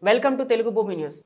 Welcome to Telugu భూమి news.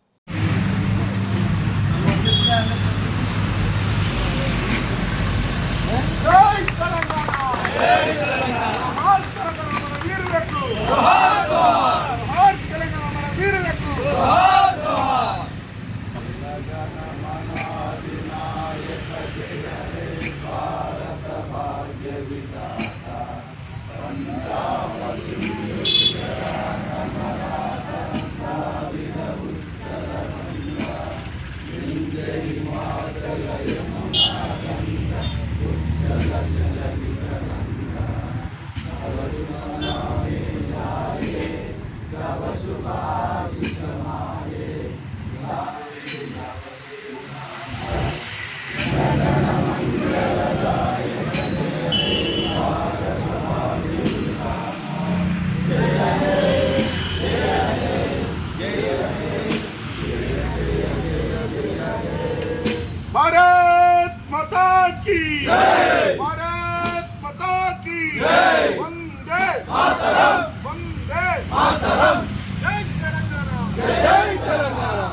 Bharat माता की जय, भारत माता की जय, वंदे मातरम, वंदे मातरम, जय तेलंगाना, जय तेलंगाना.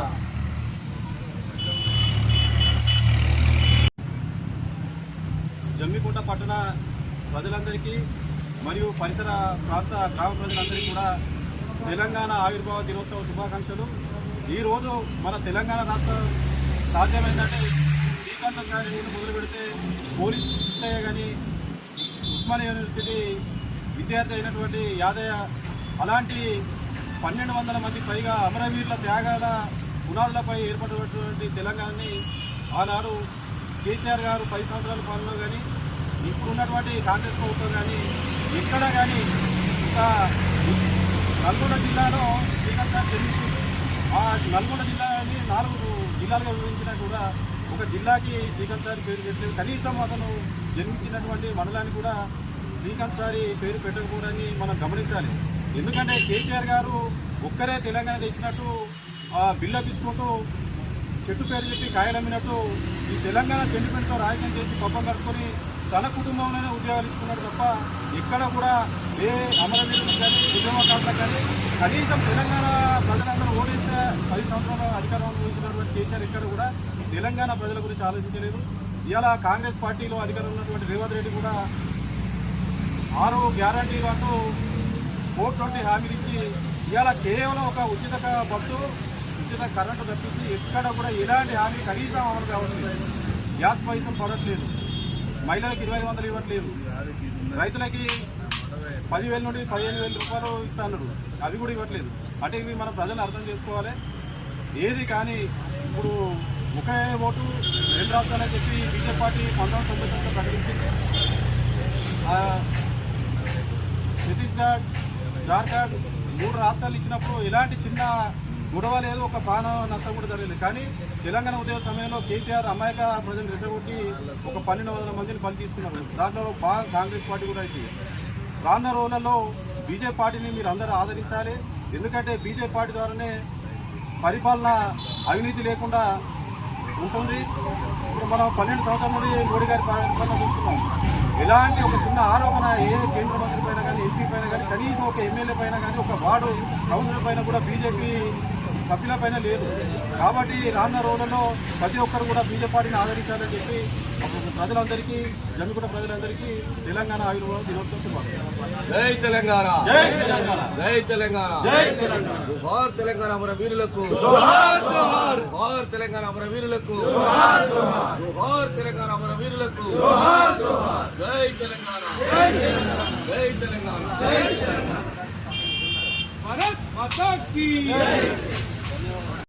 జమ్మికుంట పట్టణ ప్రజలందరికీ మరియు పరిసర ప్రాంత గ్రామ ప్రజలందరికీ కూడా తెలంగాణ ఆవిర్భావ దినోత్సవ శుభాకాంక్షలు. ఈరోజు మన తెలంగాణ రాష్ట్రం సాధ్యమైందంటే శ్రీకాంతం గారి నుండి మొదలు పెడితే పోలీస్ కానీ ఉస్మానియా యూనివర్సిటీ విద్యార్థి అయినటువంటి యాదయ్య అలాంటి 1200 మంది పైగా అమరవీరుల త్యాగాల పునాదులపై ఏర్పడినటువంటి తెలంగాణని ఆనాడు కేసీఆర్ గారు 10 సంవత్సరాల పాలనలో కానీ ఇప్పుడున్నటువంటి కాంగ్రెస్ ప్రభుత్వం కానీ ఎక్కడ కానీ ఒక నల్గొండ జిల్లాలో శ్రీకాంతం జన్మించింది. ఆ నల్గొండ జిల్లాని 4 జిల్లాలుగా విభజించినా కూడా ఒక జిల్లాకి శ్రీకాంత్ సారి పేరు పెట్టలేదు. కనీసం అతను జన్మించినటువంటి మండలానికి కూడా శ్రీకాంత్ సారి పేరు పెట్టకపోవడాన్ని మనం గమనించాలి. ఎందుకంటే కేసీఆర్ గారు ఒక్కరే తెలంగాణ తెచ్చినట్టు బిల్లపించుకుంటూ చెట్టు పేరు చెప్పి కాయలమ్మినట్టు ఈ తెలంగాణ సెంటిమెంట్తో రాజకీయం చేసి పబ్బం కట్టుకొని తన కుటుంబంలోనే ఉద్యోగాలు ఇచ్చుకున్నాడు తప్ప ఎక్కడ కూడా ఏ అమరవీరులకు కానీ ఉద్యమకారులకు కానీ కనీసం తెలంగాణ ప్రజలందరూ ఓడిస్తే 10 సంవత్సరాల అధికారంలో ఉంచినటువంటి కేసీఆర్ ఇక్కడ కూడా తెలంగాణ ప్రజల గురించి ఆలోచించలేదు. ఇవాళ కాంగ్రెస్ పార్టీలో అధికారంలో ఉన్నటువంటి రేవంత్ రెడ్డి కూడా 6 గ్యారంటీలు అంటూ 420 హామీలు ఇచ్చి ఇవాళ కేవలం ఒక ఉచిత బస్సు ఉచిత కరెంటు తప్పించి ఎక్కడ కూడా ఎలాంటి హామీ కనీసం అమలు కావట్లేదు. గ్యాస్ పైసలు పడట్లేదు, మహిళలకు 2500 ఇవ్వట్లేదు, రైతులకి 10,000 నుండి 15,000 రూపాయలు ఇస్తున్నారు, అవి కూడా ఇవ్వట్లేదు. అంటే ఇవి మనం ప్రజలు అర్థం చేసుకోవాలి. ఏది కానీ ఇప్పుడు ఒకే ఓటు 2 రాష్ట్రాలని చెప్పి బీజేపీ పార్టీ 1999 ప్రకటించింది. ఛత్తీస్గఢ్, జార్ఖండ్ 3 రాష్ట్రాలు ఇచ్చినప్పుడు ఎలాంటి చిన్న గొడవ లేదు, ఒక ప్రాణ నష్టం కూడా జరగలేదు. కానీ తెలంగాణ ఉద్యమ సమయంలో కేసీఆర్ అమాయక ప్రజలు రెచ్చగొట్టి ఒక 1200 మందిని బలి తీసుకున్నారు. దాంట్లో కాంగ్రెస్ పార్టీ కూడా అయితే రానున్న రోజులలో బీజేపీ పార్టీని మీరు అందరూ ఆదరించాలి. ఎందుకంటే బీజేపీ పార్టీ ద్వారానే పరిపాలన అవినీతి లేకుండా ఉంటుంది. ఇప్పుడు మనం 12 సంవత్సరాల నుండి మోడీ గారి పరిపాలన చూస్తున్నాం. ఎలాంటి ఒక చిన్న ఆరోపణ ఏ కేంద్ర మంత్రి పైన కానీ ఎంపీ పైన కానీ కనీసం ఒక ఎమ్మెల్యే పైన కానీ ఒక వార్డు కౌన్సిలర్ పైన కూడా బీజేపీ సభ్యుల పైన లేదు. కాబట్టి రానున్న రోజుల్లో ప్రతి ఒక్కరు కూడా బీజేపీ పార్టీని ఆదరించాలని చెప్పి ప్రజలందరికీ జమ్మికుంట ప్రజలందరికీ తెలంగాణ ఆవిర్భావ దినోత్సవం శుభాకాంక్షలు. జై తెలంగాణ, జై తెలంగాణ, జై తెలంగాణ, జై తెలంగాణ. జోహార్ తెలంగాణ అమర వీరులకు, జోహార్ జోహార్, జోహార్ తెలంగాణ అమర వీరులకు, జోహార్ జోహార్, జోహార్ తెలంగాణ అమర వీరులకు, జోహార్ జోహార్, జై తెలంగాణ, జై తెలంగాణ, జై తెలంగాణ, జై తెలంగాణ. భారత్ మాతా కీ జై.